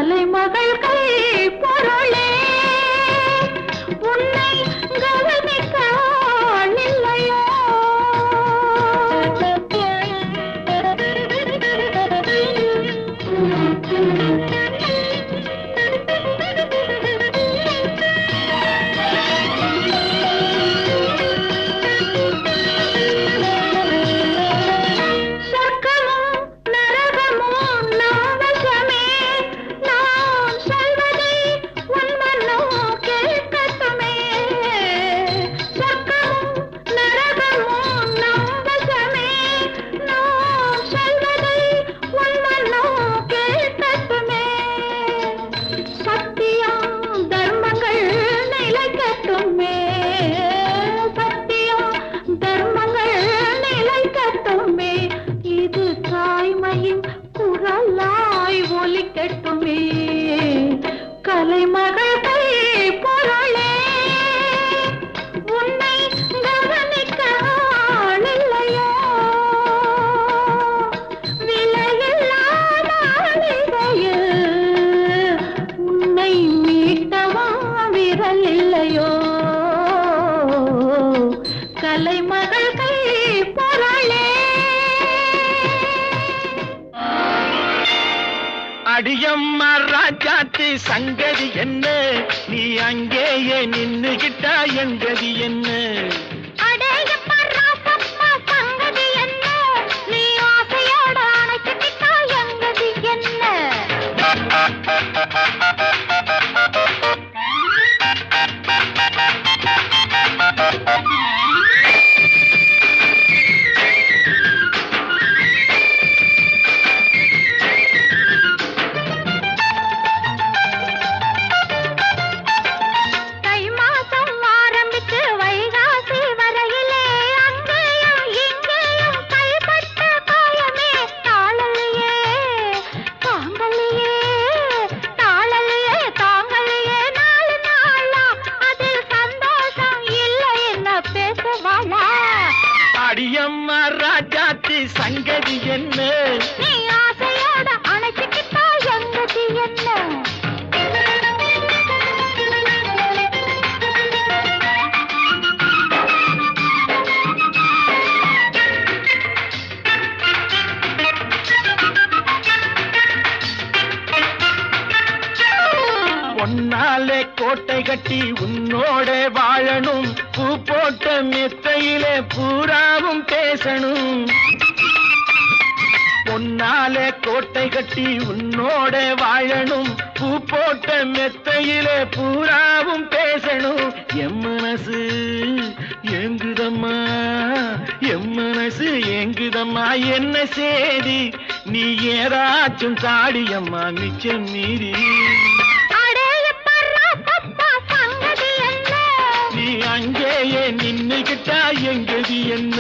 கலைமகள் கை பொருளே உன்னை கவனிக்க ஆள் இல்லையோ கலைமகள் கை பொருளே உன்னை கவனிக்க ஆள் இல்லையோ விலையில்லாத அழிகையில் உன்னை மீட்டவா விரல் இல்லையோ கலைமகள் கை பொருளே அடியம்மா ராஜாத்தி சங்கதி என்ன நீ அங்கேயே நின்னுகிட்டா எங்கதி என்ன அடேயப்பா ராசப்பா சங்கதி என்ன நீ ஆசையோட அணைச்சிட்டா எங்கதி என்ன அடியம்மா ராஜாத்தி சங்கதி என்ன நீ ஆசையோட அணைச்சிட்டா எங்கதி என்ன பொன்னாலே கோட்டை கட்டி உன்னோட வாழணும் பூ போட்ட மெத்தையிலே பூராவும் பேசணும் பொன்னாலே கோட்டை கட்டி உன்னோட வாழணும் பூ போட்ட மெத்தையிலே பூராவும் பேசணும் எம் மனசு ஏங்குதம்மா எம் மனசு ஏங்குதம்மா என்ன சேதி நீ ஏதாச்சும் தாடியம்மா மிச்சம் மீறி நீ அங்கேயே நின்னுகிட்டா எங்கதி என்ன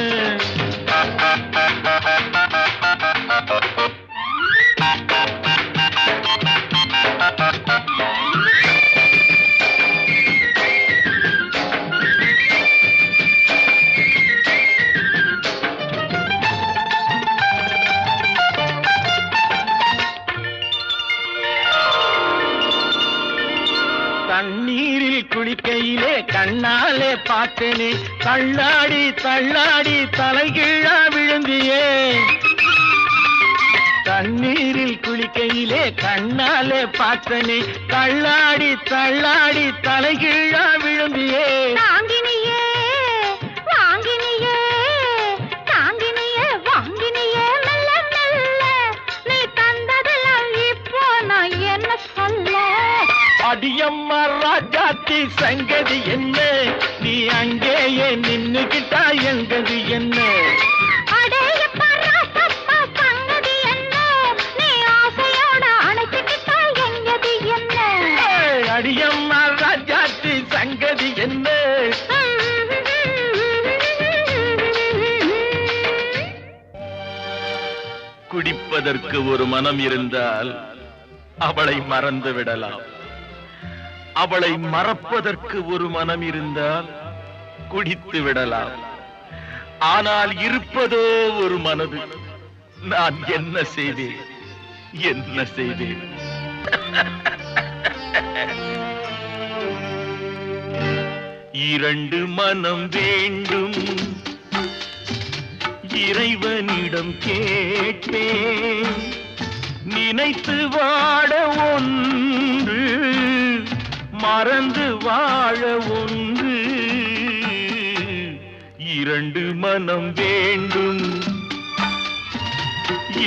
தண்ணீரில் குளிக்கையிலே கண்ணாலே பார்த்தனே தள்ளாடி தள்ளாடி தலைகீழா விழுந்தியே தண்ணீரில் குளிக்கையிலே கண்ணாலே பார்த்தனே தள்ளாடி தள்ளாடி தலைகீழா விழுந்தியே அடியம்மா ராஜாத்தி சங்கதி என்ன நீ அங்கேயே நின்னுகிட்டா எங்கதி என்ன அடேயப்பா ராசப்பா சங்கதி என்ன நீ ஆசையோட அணைச்சிட்டா எங்கதி என்ன அடியம்மா ராஜாத்தி சங்கதி என்ன குடிப்பதற்கு ஒரு மனம் இருந்தால் அவளை மறந்து விடலாம் அவளை மறப்பதற்கு ஒரு மனம் இருந்தால் குடித்து விடலாம் ஆனால் இருப்பதோ ஒரு மனது நான் என்ன செய்தேன் இரண்டு மனம் வேண்டும் இறைவனிடம் கேட்பேன் நினைத்து வாழ ஒன்று மறந்து வாழ ஒன்று இரண்டு மனம் வேண்டும்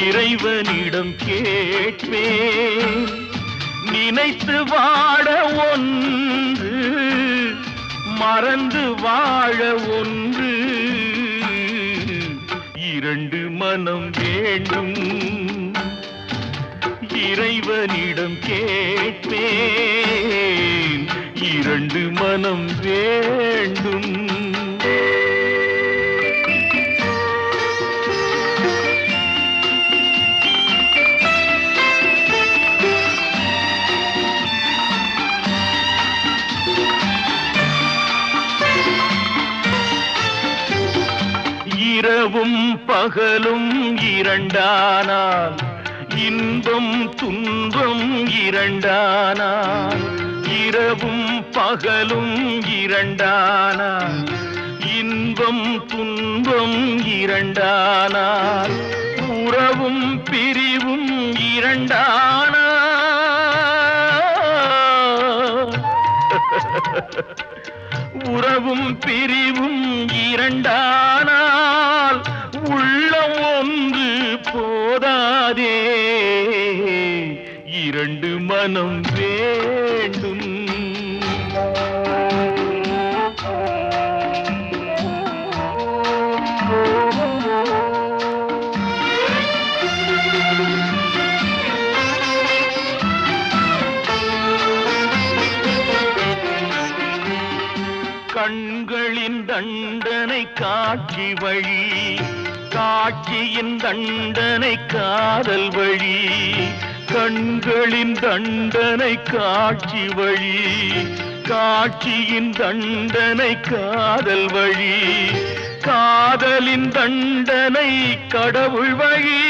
இறைவனிடம் கேட்பேன் நினைத்து வாழ ஒன்று மறந்து வாழ ஒன்று இரண்டு மனம் வேண்டும் இறைவனிடம் கேட்பேன் இரண்டு மனம் வேண்டும் இரவும் பகலும் இரண்டானால் இன்பம் துன்பம் இரண்டானால் இரவும் பகலும் இரண்டானால் இன்பம் துன்பம் இரண்டானால் உறவும் பிரிவும் இரண்டானால் உறவும் பிரிவும் இரண்டானால் உள்ளம் ஒன்று போதாதே இரண்டு மனம் வேண்டும் கண்களின் தண்டனை காட்சி வழி காட்சியின் தண்டனை காதல் வழி கண்களின் தண்டனை காட்சி வழி காட்சியின் தண்டனை காதல் வழி காதலின் தண்டனை கடவுள் வழி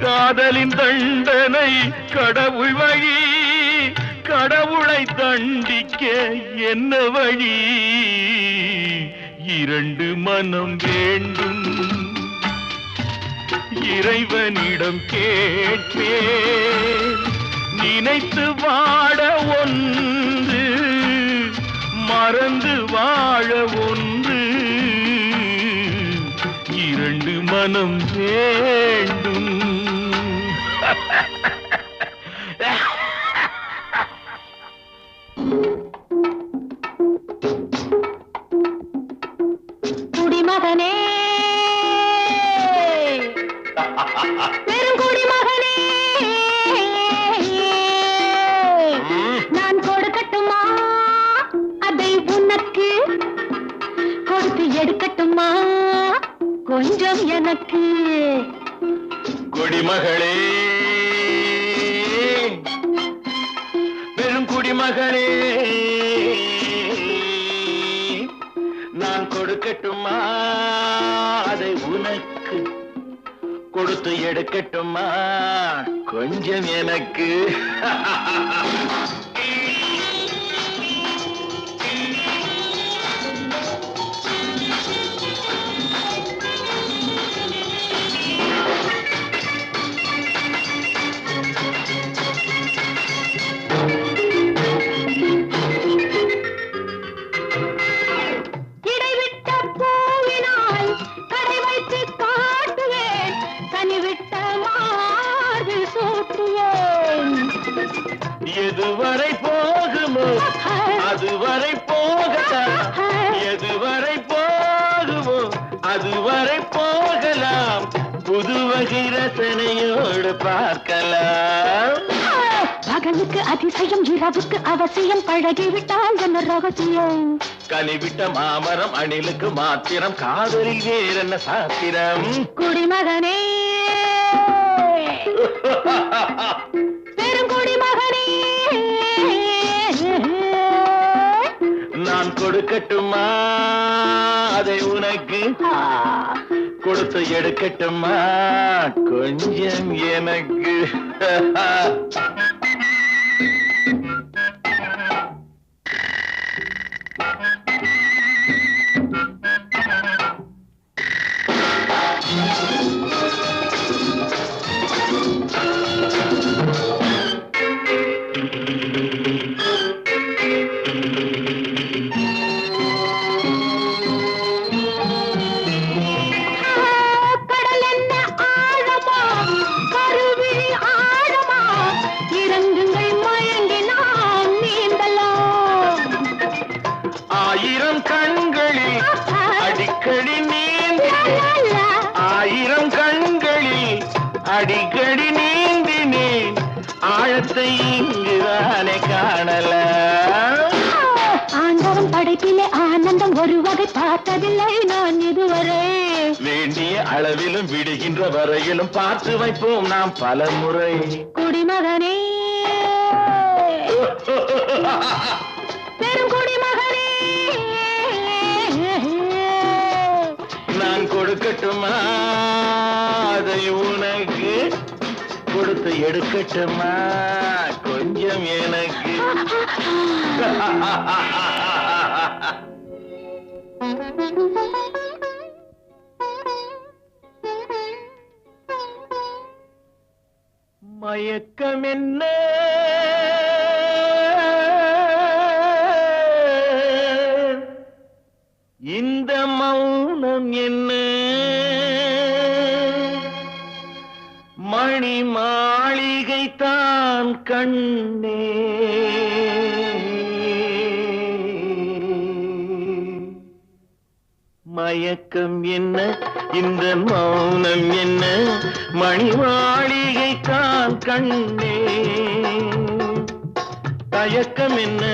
காதலின் தண்டனை கடவுள் வழி கடவுளை தண்டிக்க என்ன வழி இரண்டு மனம் வேண்டும் இறைவனிடம் கேட்பேன் நினைத்து வாழ ஒன்று மறந்து வாழ ஒன்று இரண்டு மனம் வேண்டும் குடிமகனே பெருங்குடிமகனே நான் கொடுக்கட்டுமா அதை உனக்கு கொடுத்து எடுக்கட்டுமா கொஞ்சம் எனக்கு குடிமகளே பெருங்குடிமகளே நான் கொடுக்கட்டுமா அதை உனக்கு கொடுத்து எடுக்கட்டுமா கொஞ்சம் எனக்கு எதுவரை போகுமோ அதுவரை போகலாம் எதுவரை போகுமோ அதுவரை போகலாம் புது வகை ரசனையோடு பார்க்கலாம் பகலுக்கு அதிசயம் இரவுக்கு அவசியம் பழகிவிட்டால் என்ன ரகசியம் கனிவிட்ட மாமரம் அணிலுக்கு மாத்திரம் காதலில் வேறென்ன சாத்திரம் குடிமகனே பெருங்குடிமகனே நான் கொடுக்கட்டுமா அதை உனக்கு கொடுத்து எடுக்கட்டுமா கொஞ்சம் எனக்கு அடிக்கடி நீந்தினேன் ஆழத்தை இங்குதானே காணல ஆண்டவன் படைப்பிலே ஆனந்தம் ஒரு வகை பார்த்ததில்லை நான் இதுவரை வேண்டிய அளவிலும் விடுகின்ற வரையிலும் பார்த்து வைப்போம் நாம் பல முறை குடிமகனே பெரும் குடிமகனே நான் கொடுக்கட்டுமா அதை உனக்கு கொடுத்து எடுக்கட்டுமா கொஞ்சம் எனக்கு மயக்கம் என்ன இந்த மௌனம் என்ன மணி மாளிகை தான் கண்ணே மயக்கம் என்ன இந்த மௌனம் என்ன மணி மாளிகை தான் கண்ணே தயக்கம் என்ன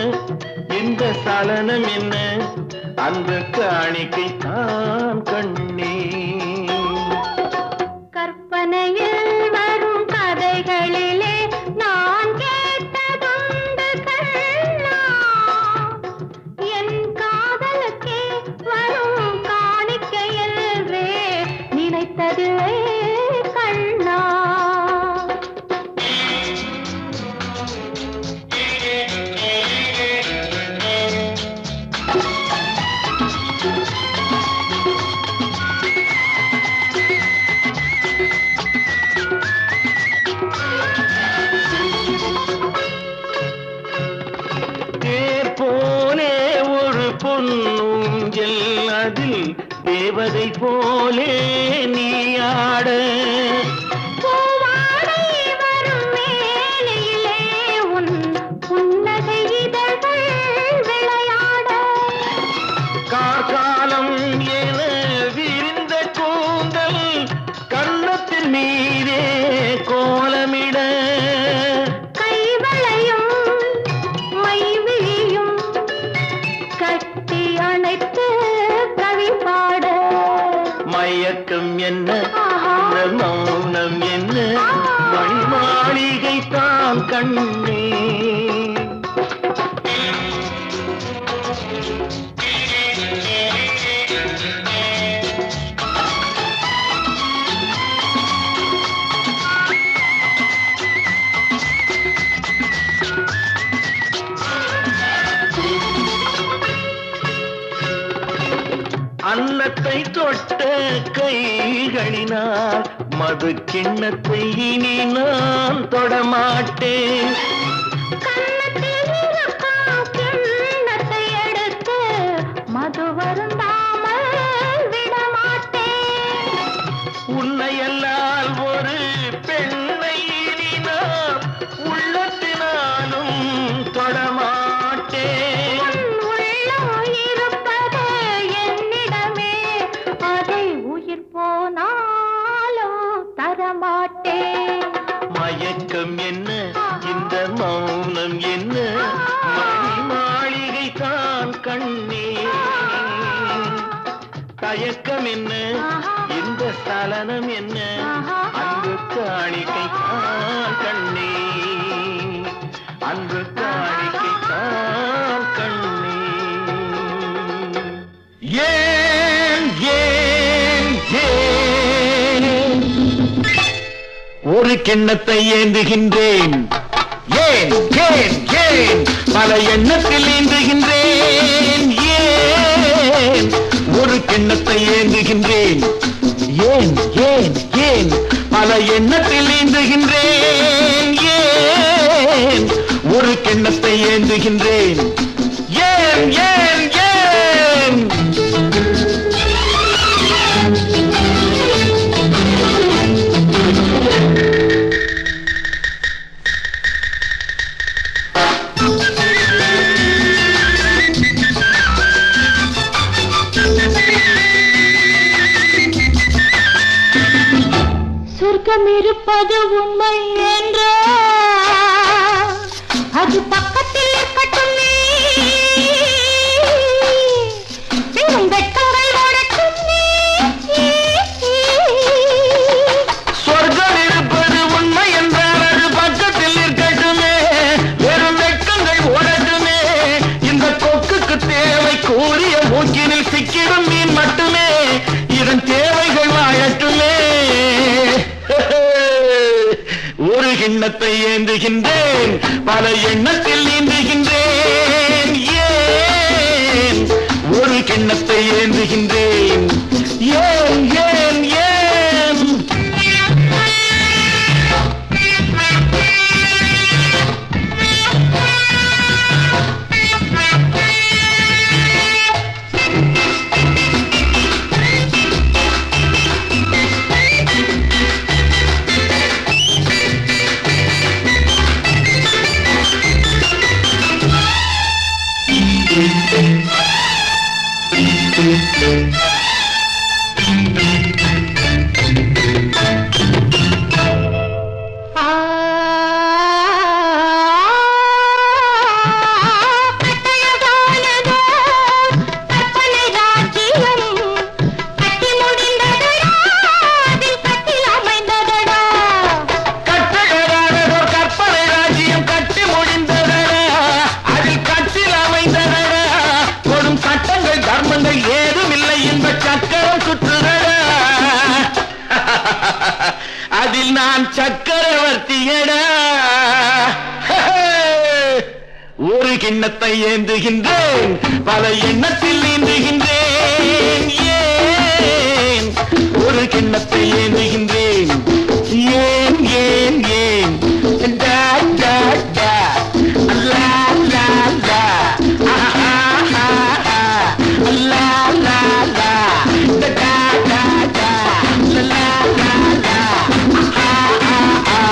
இந்த சலனம் என்ன அந்த காணிக்கை தான் கண்ணே கற்பனையில் வரும் கதைகளிலே நான் கேட்டதுண்டு கண்ணா என் காதலுக்கே வரும் காணிக்கையல்வே நினைத்ததில்லை கண்ணா பொன்னூஞ்சல் அதில் தேவதை போலே நீயாட பூவாடை வரும் வேளையிலே உன் புன்னகை இதழ்கள் விளையாட கார்காலம் என விரிந்த கூந்தல் கன்னத்தின் மீதே கோலமிட கைவளையும் மைவிழியும் கட்டி அணைத்து கவி பாட மயக்கம் என்ன இந்த மௌனம் என்ன மணி மாளிகை தான் கண்ணே அன்னத்தை தொட்ட கைகளினால் மது கிண்ணத்தை இனி நான் தொடமாட்டேன் கன்னத்தில் இருக்கும் கிண்ணத்தை எடுத்து மது வருந்தாமல் விடமாட்டேன் உன்னையல்லால் ஒரு பெண்ணை இனி நான் உள்ளத்தினாலும் தொடமாட்டேன் மயக்கம் என்ன இந்த மௌனம் என்ன மணி மாளிகை தான் கண்ணே தயக்கம் என்ன இந்த சலனம் என்ன அன்பு காணிக்கை தான் கண்ணே அன்பு காணிக்கை தான் கண்ணே ஏன் ஏன் ஏன் ஒரு கிண்ணத்தை ஏந்துகின்றேன். ஏன் ஏன் ஏன் பல எண்ணத்தில் ஏந்துகின்றேன். ஏன் ஒரு கிண்ணத்தை ஏந்துகின்றேன். ஏன் ஏன் ஏன் பல எண்ணத்தில் ஏந்துகின்றேன். ஏன் ஒரு கிண்ணத்தை ஏந்துகின்றேன். ஏன் ஏன் ஏன் சொர்க்கம் இருப்பது உண்மை என்றால் அது பக்கத்தில் இருக்கட்டும். வெட்கங்கள் ஓடட்டும். சொர்க்கம் இருப்பது உண்மை என்றால் அது பக்கத்தில் இருக்கட்டுமே. வெறும் வெட்கங்கள் ஓடட்டுமே. இந்த கொக்குக்கு தேவை கூறிய மூக்கினில் சிக்கிடும் மீன் மட்டுமே. இதன் தேவைகள் வாழட்டுமே. ஒரு கிண்ணத்தை ஏந்துகின்றேன். பல எண்ணத்தில் நீந்துகின்றேன். ஏன் ஒரு கிண்ணத்தை ஏந்துகின்றேன். ஏன் ஏன் ஏன் அதில் நான் சக்கரவர்த்தியடா. ஒரு கிண்ணத்தை ஏந்துகின்றேன். பல எண்ணத்தில் நீந்துகின்றேன். ஏன் ஒரு கிண்ணத்தை ஏந்துகின்றேன். ஏன் ஏன் ஏன் டா டா டா லா லா லா ஆஹா ஆஹா லா லா லா டா டா டா லா லா லா ஆஹா ஆஹா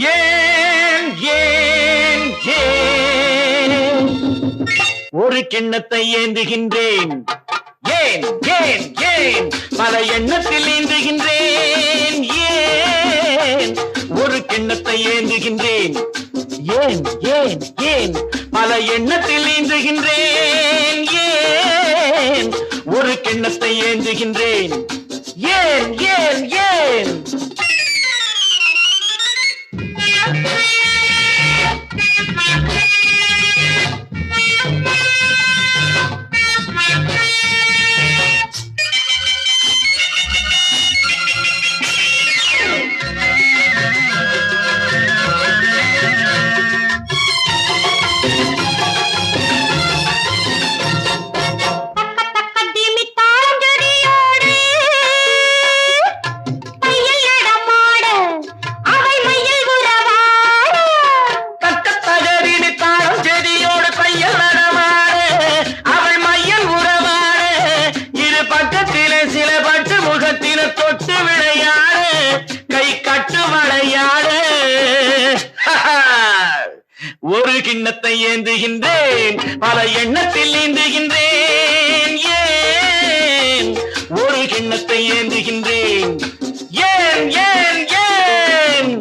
ஏன் ஏன் ஏன் ஒரு கிண்ணத்தை ஏந்துகின்றேன். ஏன் ஏன் ஏன் பல எண்ணத்தில் ஏந்துகின்றேன். ஏன் ஒரு கிண்ணத்தை ஏந்துகின்றேன். ஏன் ஏன் ஏன் பல எண்ணத்தில் ஏந்துகின்றேன். ஏன் ஒரு கிண்ணத்தை ஏந்துகின்றேன். ஏன் ஏன் ஏன் ஒரு கிண்ணத்தை ஏந்துகின்றேன். பல எண்ணத்தில் நீந்துகின்றேன். ஏன் ஒரு கிண்ணத்தை ஏந்துகின்றேன். ஏன் ஏன் ஏன்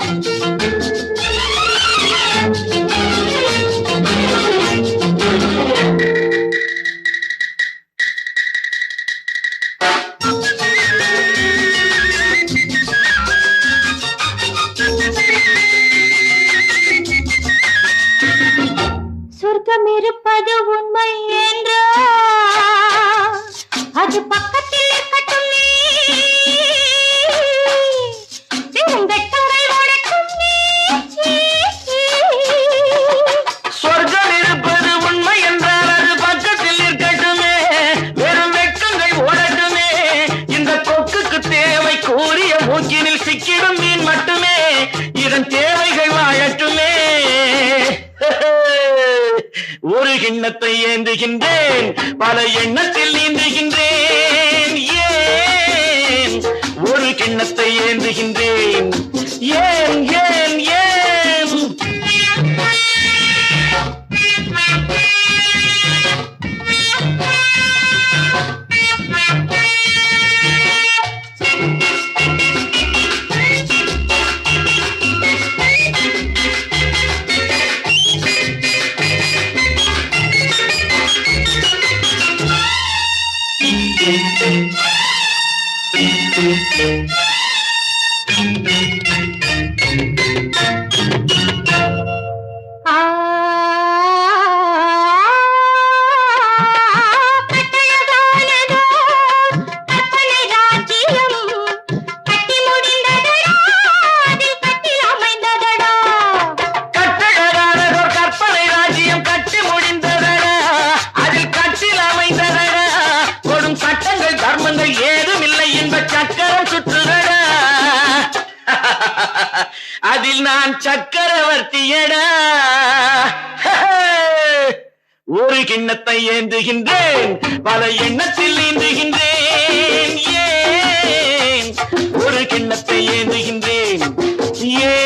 மீன் மட்டுமே இதன் தேவைகள் வாழட்டுமே ஒரு கிண்ணத்தை ஏந்துகின்றேன் பல எண்ணத்தில் நீந்துகின்றேன் ஏன் ஒரு கிண்ணத்தை ஏந்துகின்றேன் ஏன் ஏன் ஏன் சக்கரம் சுற்றுதடா அதில் நான் சக்கரவர்த்தியடா ஒரு கிண்ணத்தை ஏந்துகின்றேன் பல எண்ணத்தில் நீந்துகின்றேன் ஏன் ஒரு கிண்ணத்தை ஏந்துகின்றேன் ஏன்